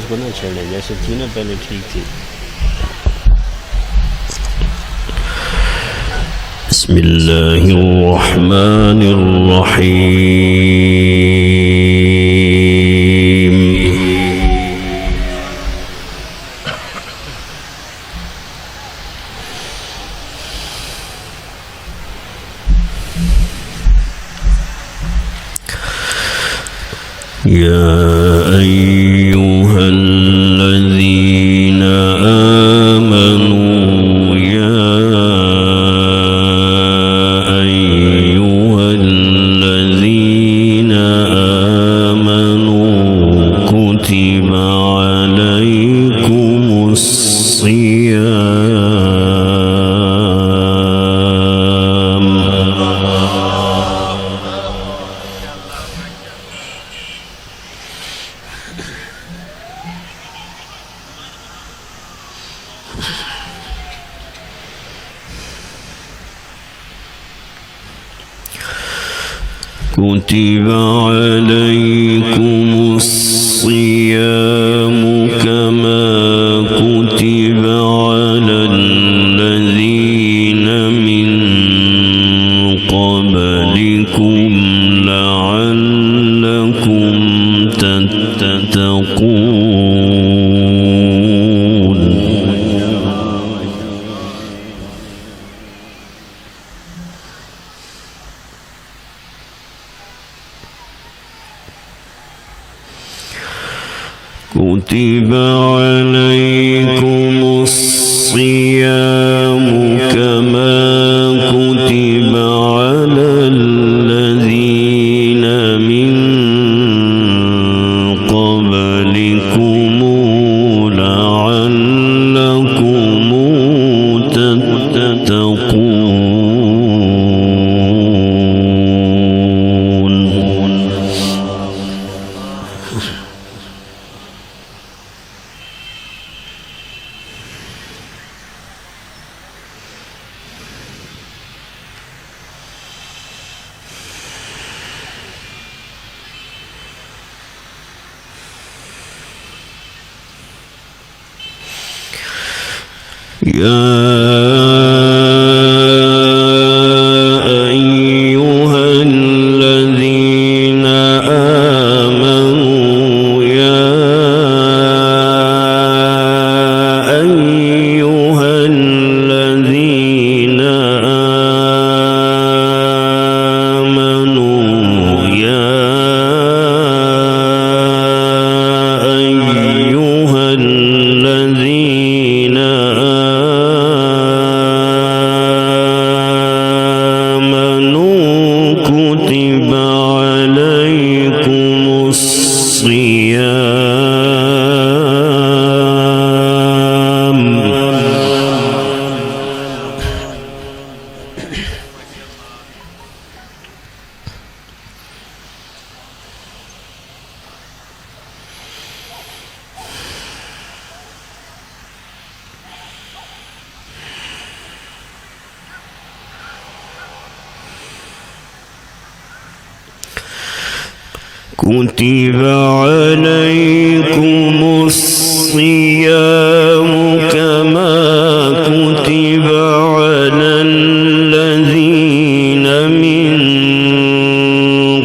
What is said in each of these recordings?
उसको ना छेड़े, जैसे थी ना पहले ठीक थी। बिस्मिल्लाहिर्रहमानिर्रहीम। या अय्युहल्लज़ीना आमनू, या अय्युहल्लज़ीना आमनू कुतिबा अलैकुमुस्सियाम। كتب عليكم الصيام كما كتب على الذين من قبلكم لعلكم تتقون. كتب عليكم الصيام كما كتب على الذين من قبلكم لعلكم تتقون. يا أيها الذين آمنوا، يا أيها الذين آمنوا، يا أيها الذين كتب عليكم الصيام. كتب عليكم الصيام كما كتب على الذين من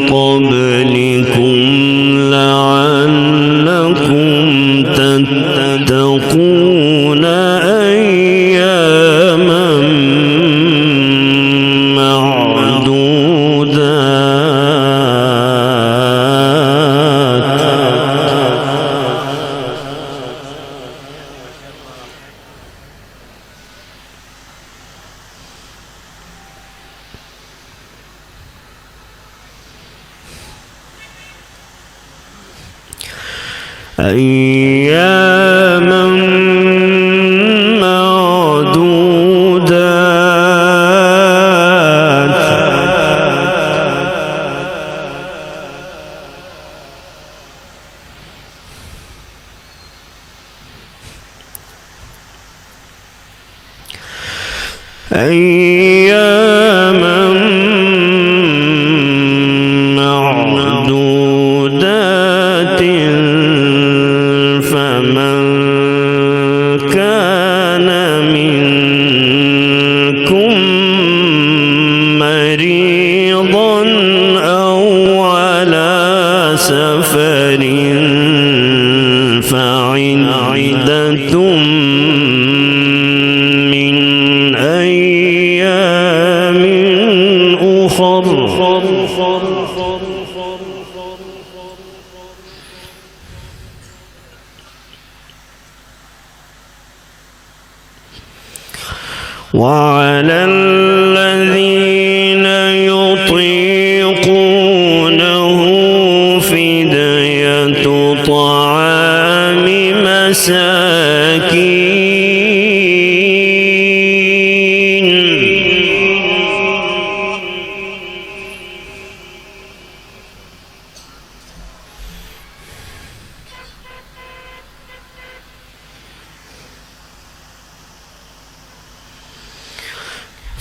قبلكم لعلكم تتقون أياما أياما معدودات. أياما معدودات فمن كان منكم مريضا أو على سفر فعدة من أيام أخر وعلى الذين يطيقونه فدية طعام مساكين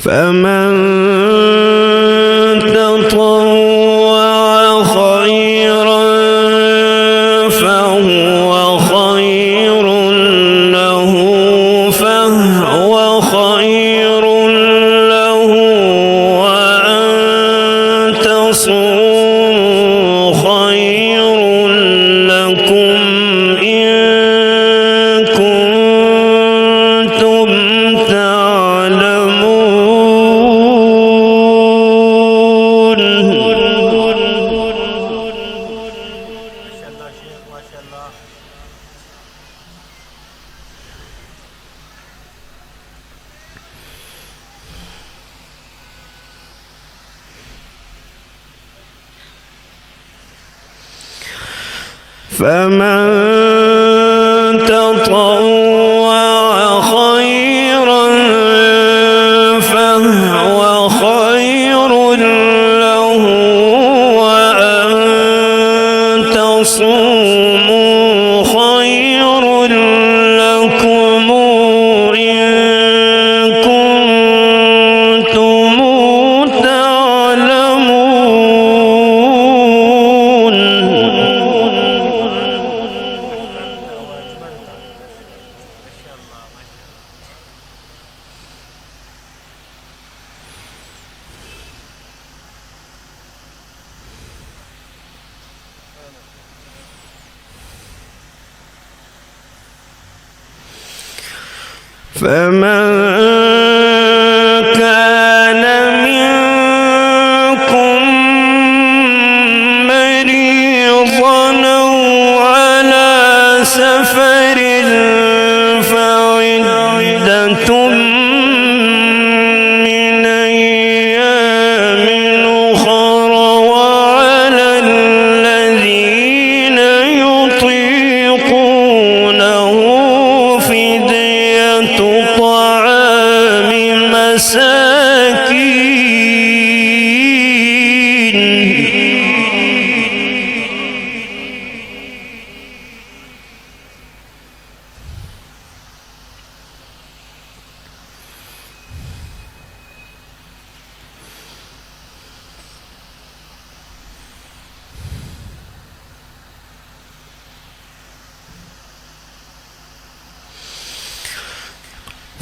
فمن تطوع خيرا فهو خير له وأن تصوموا خير لكم إن كنتم تعلمون. فمن تطوع خيرا فهو خير له وأن تصوموا خير لكم إن كنتم تعلمون. فمن كان منكم مريضا أو على سفر فعدة من أيام أخر وعلى الذين يطيقونه فدية طعام مساكين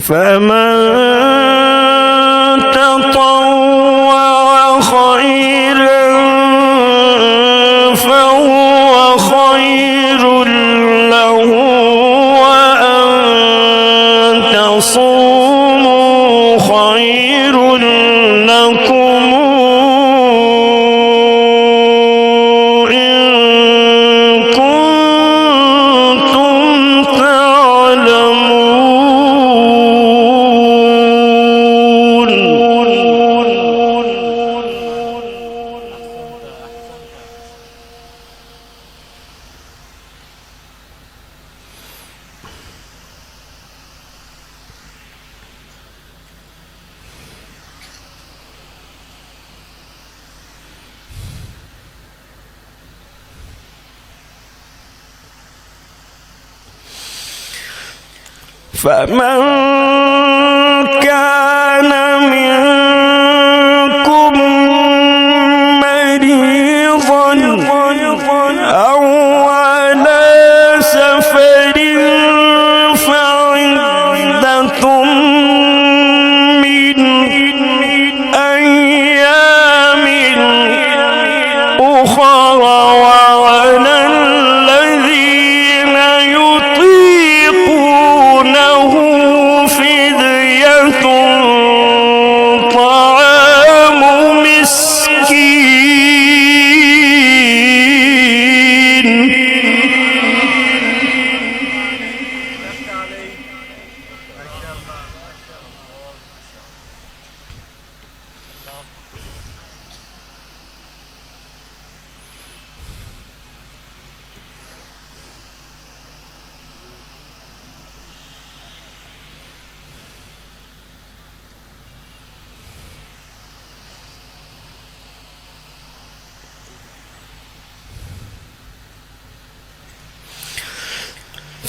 فمن تطوع خيرا فهو خير له وأن تصوموا خير لكم إن كنتم تعلمون. فمن كان منكم مريضا أو على سفر فعدة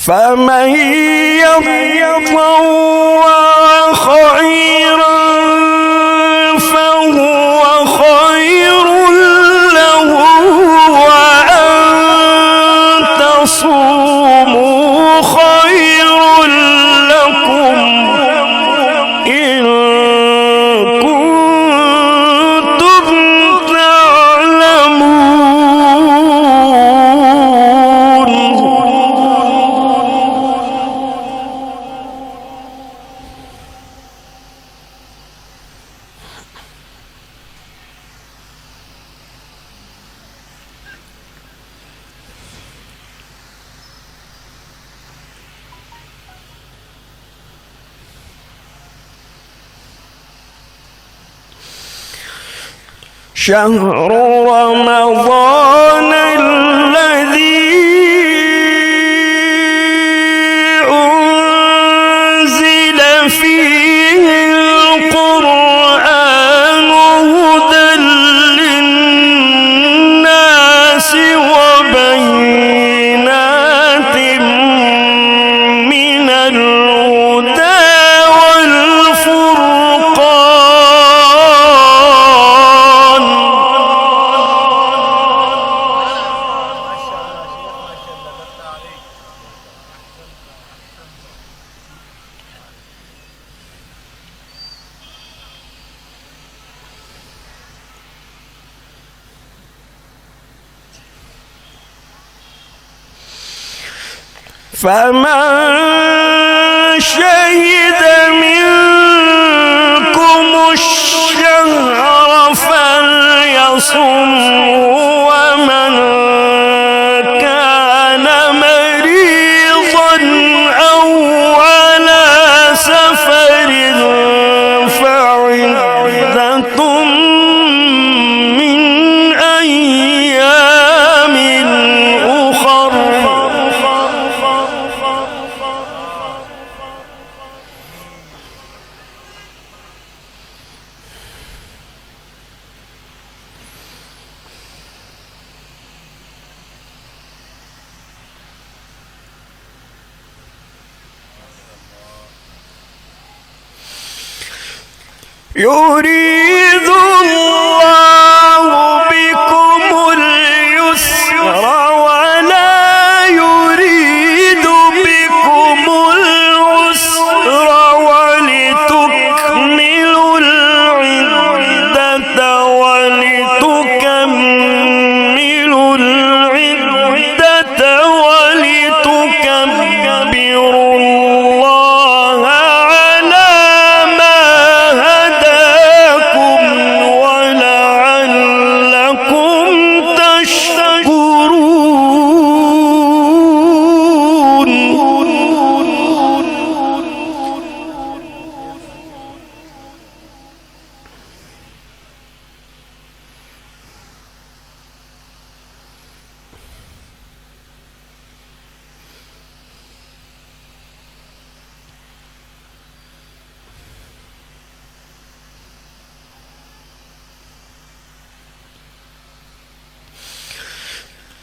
فمن يطوع خيرا فهو خير له وأن تصوموا خير لكم إن كنتم تعلمون. شهر رمضان الذي أنزل فيه القرآن هدى للناس وبينات من الهدى والفرقان. فمن شهد منكم الشهر فليصم ومن كان مريضا أو على سفر فعدة من أيام أخر. يريد الله بكم اليسر ولا يريد بكم العسر ولتكملوا العدة ولتكملوا العدة ولتكبروا الله على ما هداكم ولعلكم تشكرون.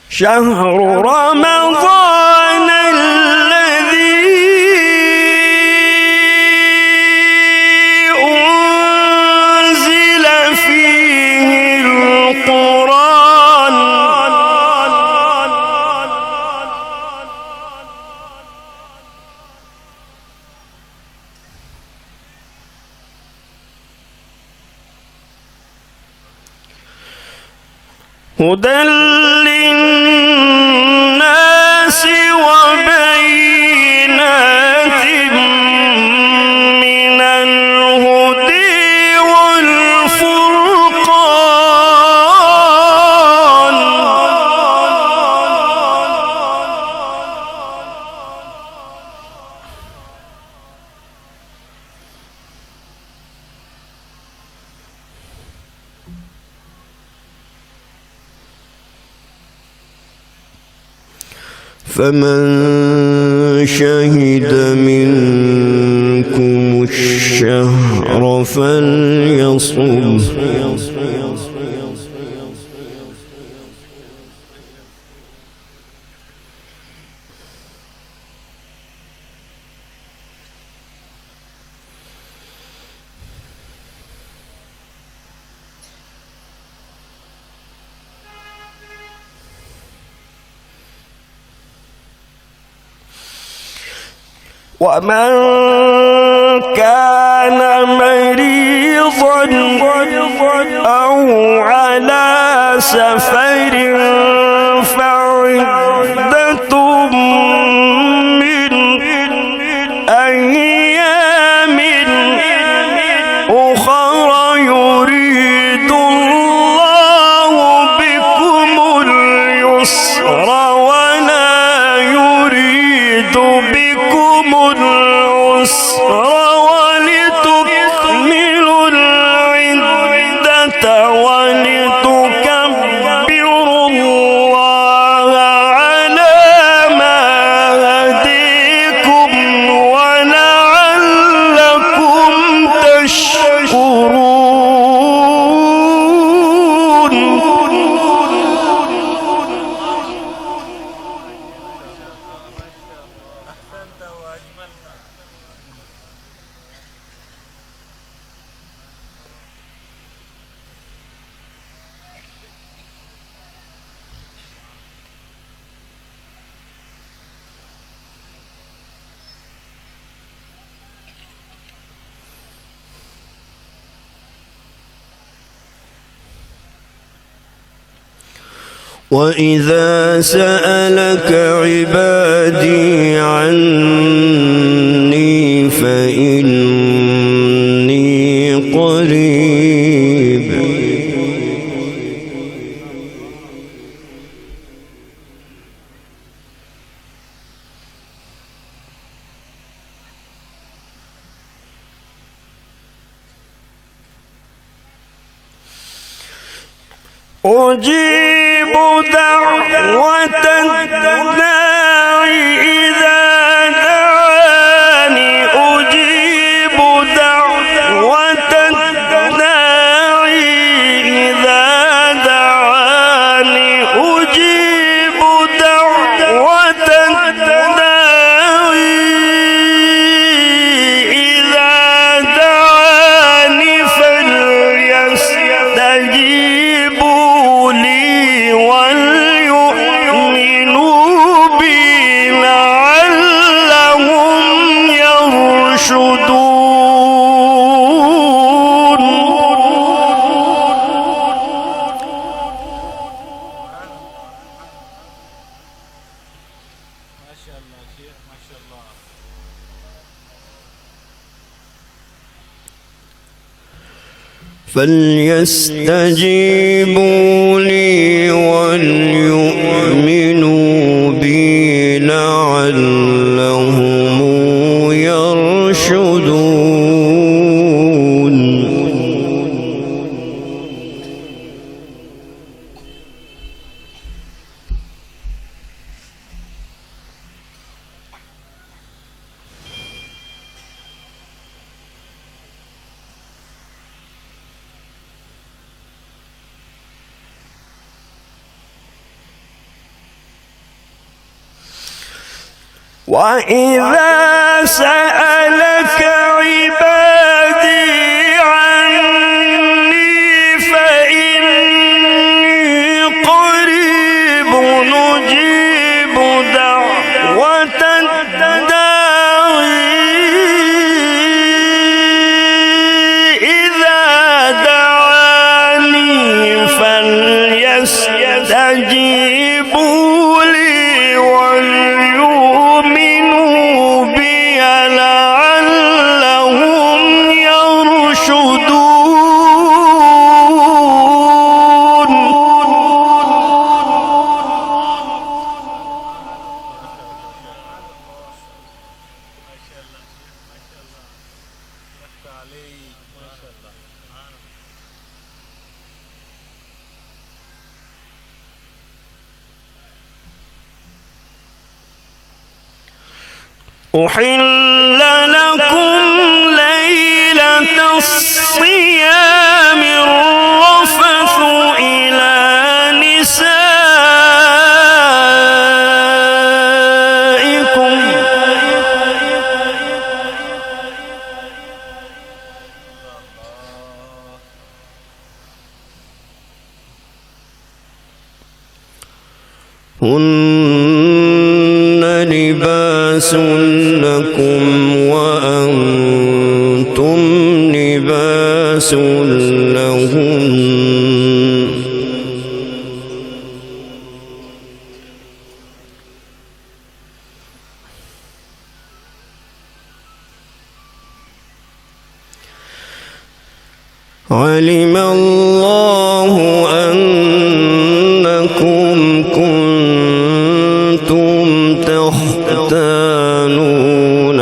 شهر رمضان الذي أنزل فيه القرآن هدى للناس وبينات من الهدى والفرقان. فمن شهد منكم الشهر فليصم ومن كان مريضا أو على سفر فعدة من أيام أخر يريد الله بكم اليسر ولا يريد بكم العسر ولتكملوا العدة ولتكبروا الله على ما هديكم ولعلكم تشكرون. وإذا سألك عبادي عني فإني قريب أجيب دعوة الداعي إذا دعاني أجيب دعوة الداعي إذا دعاني أجيب دعوة الداعي إذا دعاني فليستجيبوا لي وليؤمنوا بي لعلهم يرشدون. ما شاء الله شيخ ما شاء الله. فليستجيبوا لي وليؤمنوا بي لعلهم يرشدون. وإذا سألك عبادي عني فإني قريب نجيب دعوة الداعي إذا دعاني فليستجيبوا لي وليؤمنوا بي لعلهم يرشدون. أحل لكم ليلة الصيام الرفث إلى نسائكم هن لباس لباس لكم وأنتم لباس لهم علم الله أنكم كنتم تختانون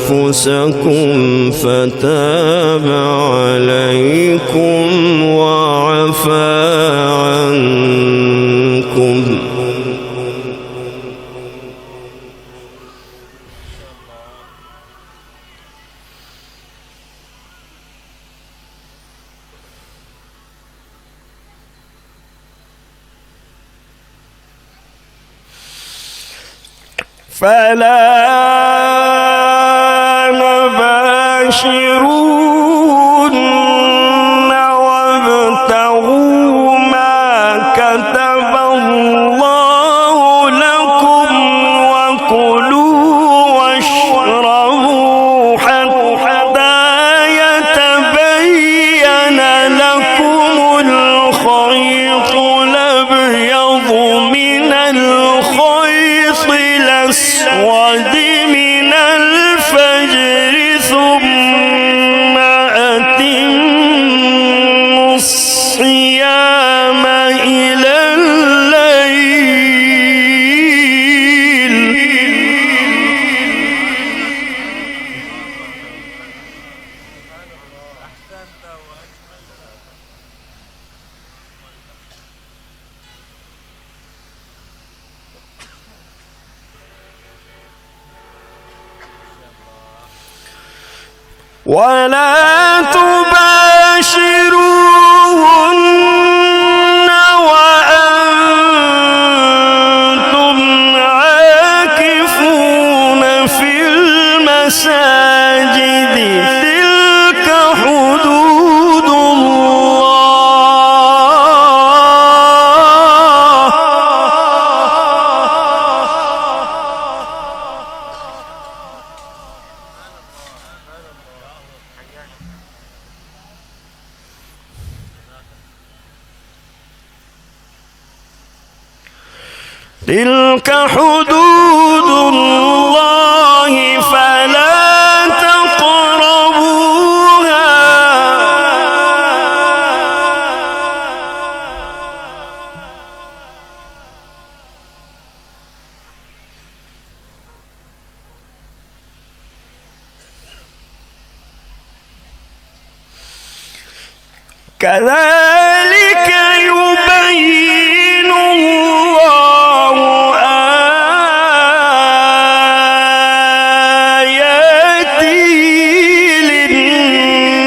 أنفسكم فتاب عليكم وعفى عنكم فلا نباشرون وابتغوا ما كتب الله لكم وكلوا واشربوا حتى يتبين لكم الخيط الأبيض من الخيط الأسود من الفجر ثم أتموا الصيام إلى الليل ولا تباشروهن وأنتم عاكفون في المساجد تلك حدود تلك حدود الله فلا تقربوها كذلك يبين الله آياته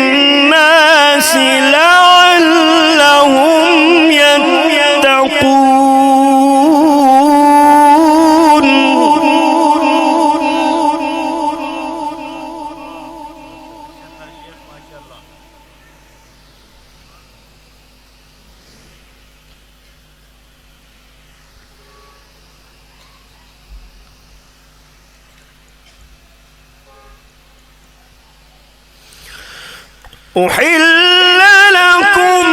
للناس لعلهم يتقون أحل لكم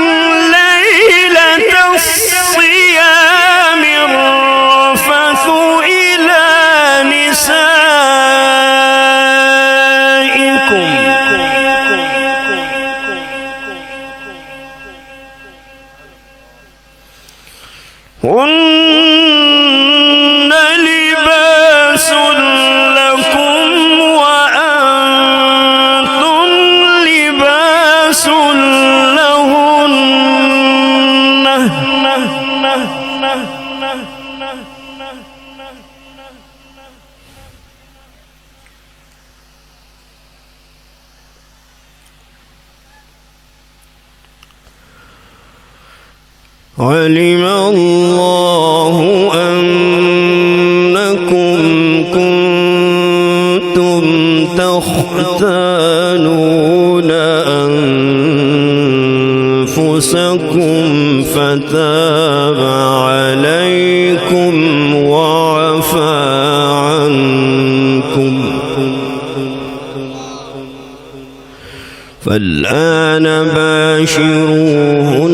ليلة الصيام الرفث إلى نسائكم هن لباس لكم وأنتم لباس لهن علم الله أنكم كنتم تختانون أنفسكم فتاب عليكم وعفى فالآن باشروهن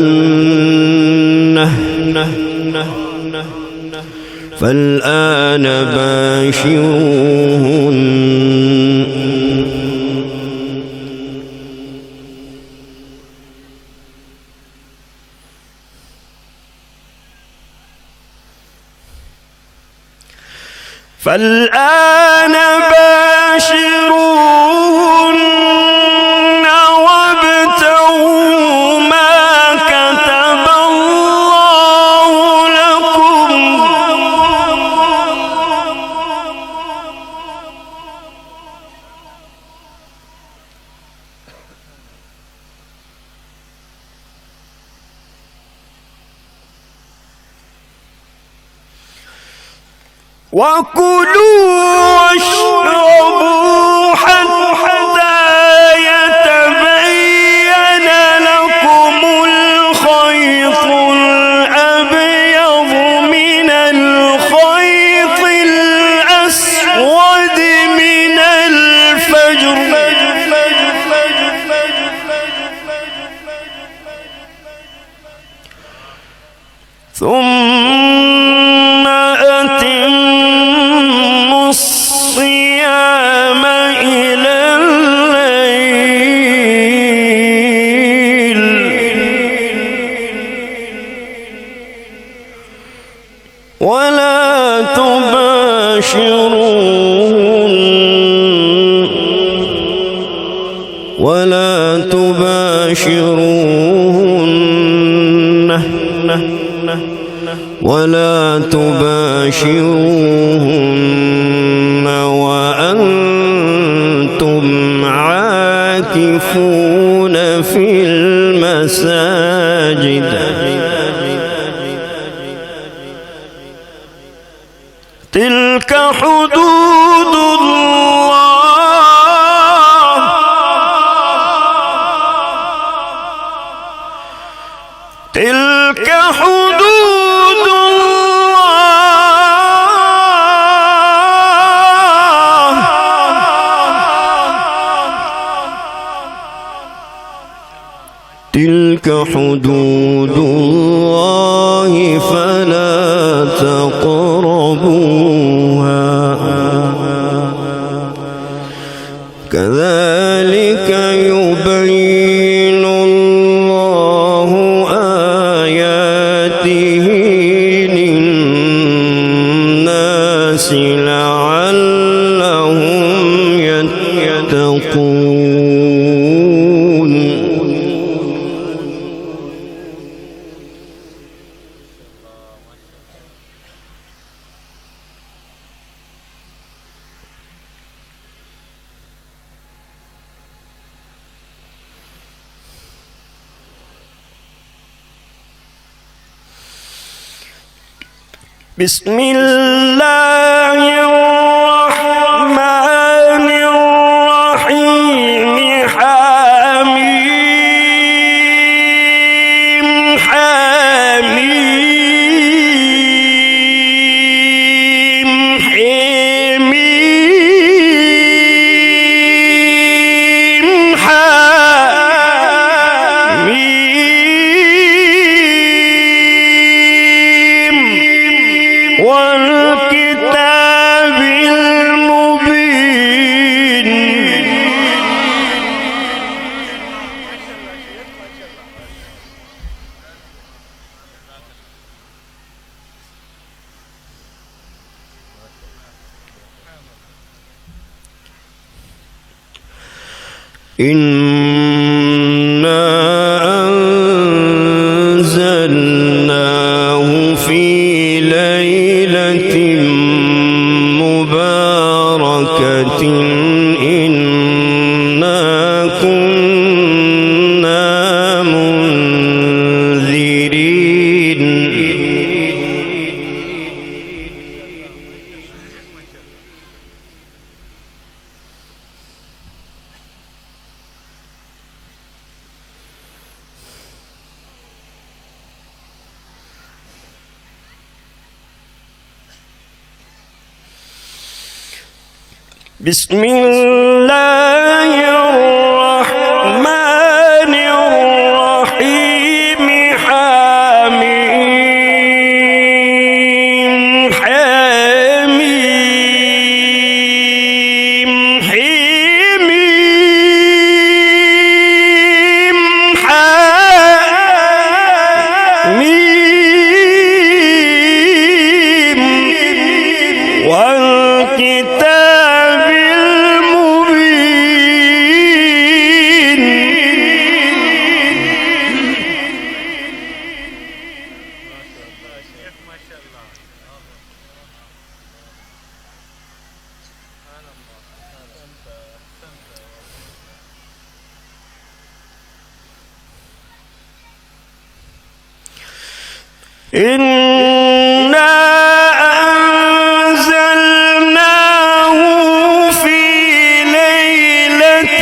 فالآن باشروهن فالآن باشروهن وابتغوا ما كتب الله لكم وكلوا واشربوا حتى يتبين لكم الخيط الأبيض من الخيط الأسود من الفجر ثم أتموا الصيام إلى الليل ولا تباشروهن وأنتم عاكفون في المساجد تلك حدود الله تلك حدود الله تلك حدود الله فلا تقربوها كذلك يبين الله آياته للناس لعلهم يتقون بسم الله الرحمن الرحيم حميم حميم حميم حميم والكتاب المبين إنا أنزلناه في ليلة مباركة إنا كنا منذرين بسم الله الرحمن إنا أنزلناه في ليلة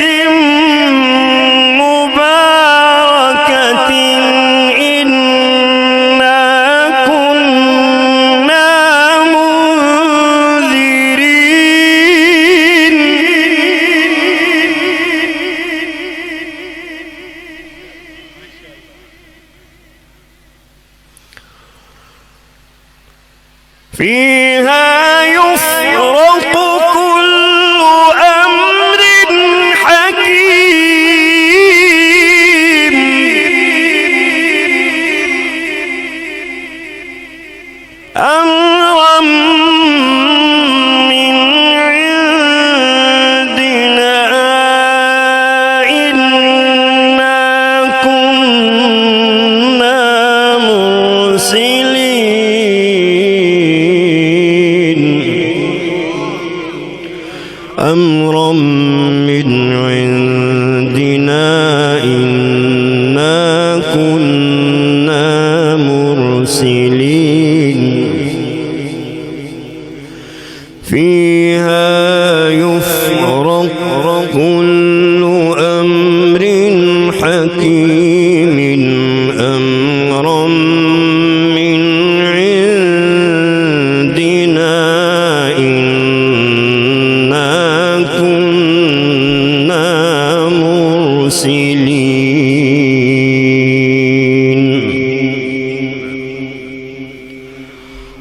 مباركة إنا كنا منذرين فيها يفرق كل أمر حكيم أمرا من عندنا إنا كنا مرسلين أمرا من عندنا إنا كنا مرسلين فيها يفرق كل أمر حكيم أمرا من عندنا إنا كنا مرسلين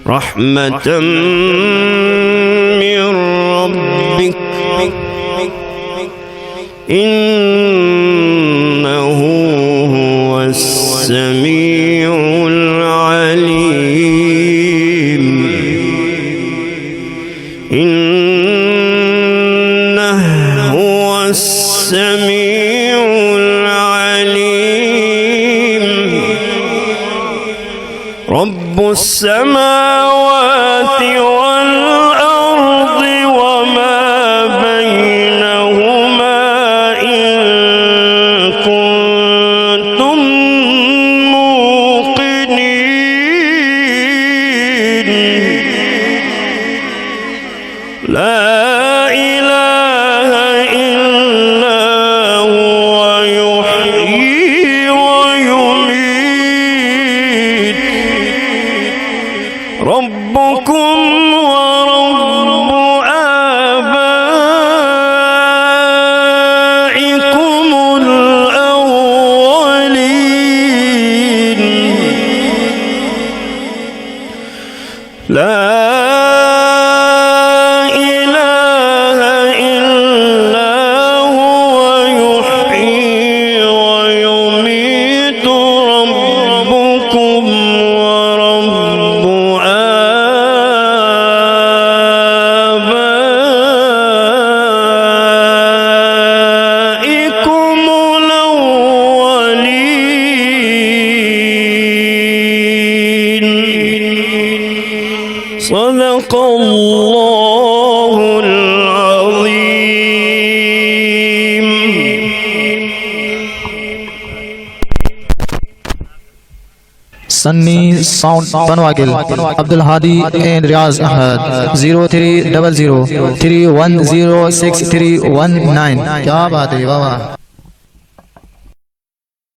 رحمة من ربك إنه هو السميع العليم إنه هو السميع العليم رب السماوات والأرض وما بينهما إن كنتم موقنين لا إله إلا هو يحيي ويميت ربكم ورب آبائكم الأولين لا إله إلا هو يحيي ويميت ربكم ورب آبائكم الأولين صدق الله العظيم. Sunny Sound Banwagil Abdul Hadi and Riaz Ahmed 0300 3106319 क्या बात है बाबा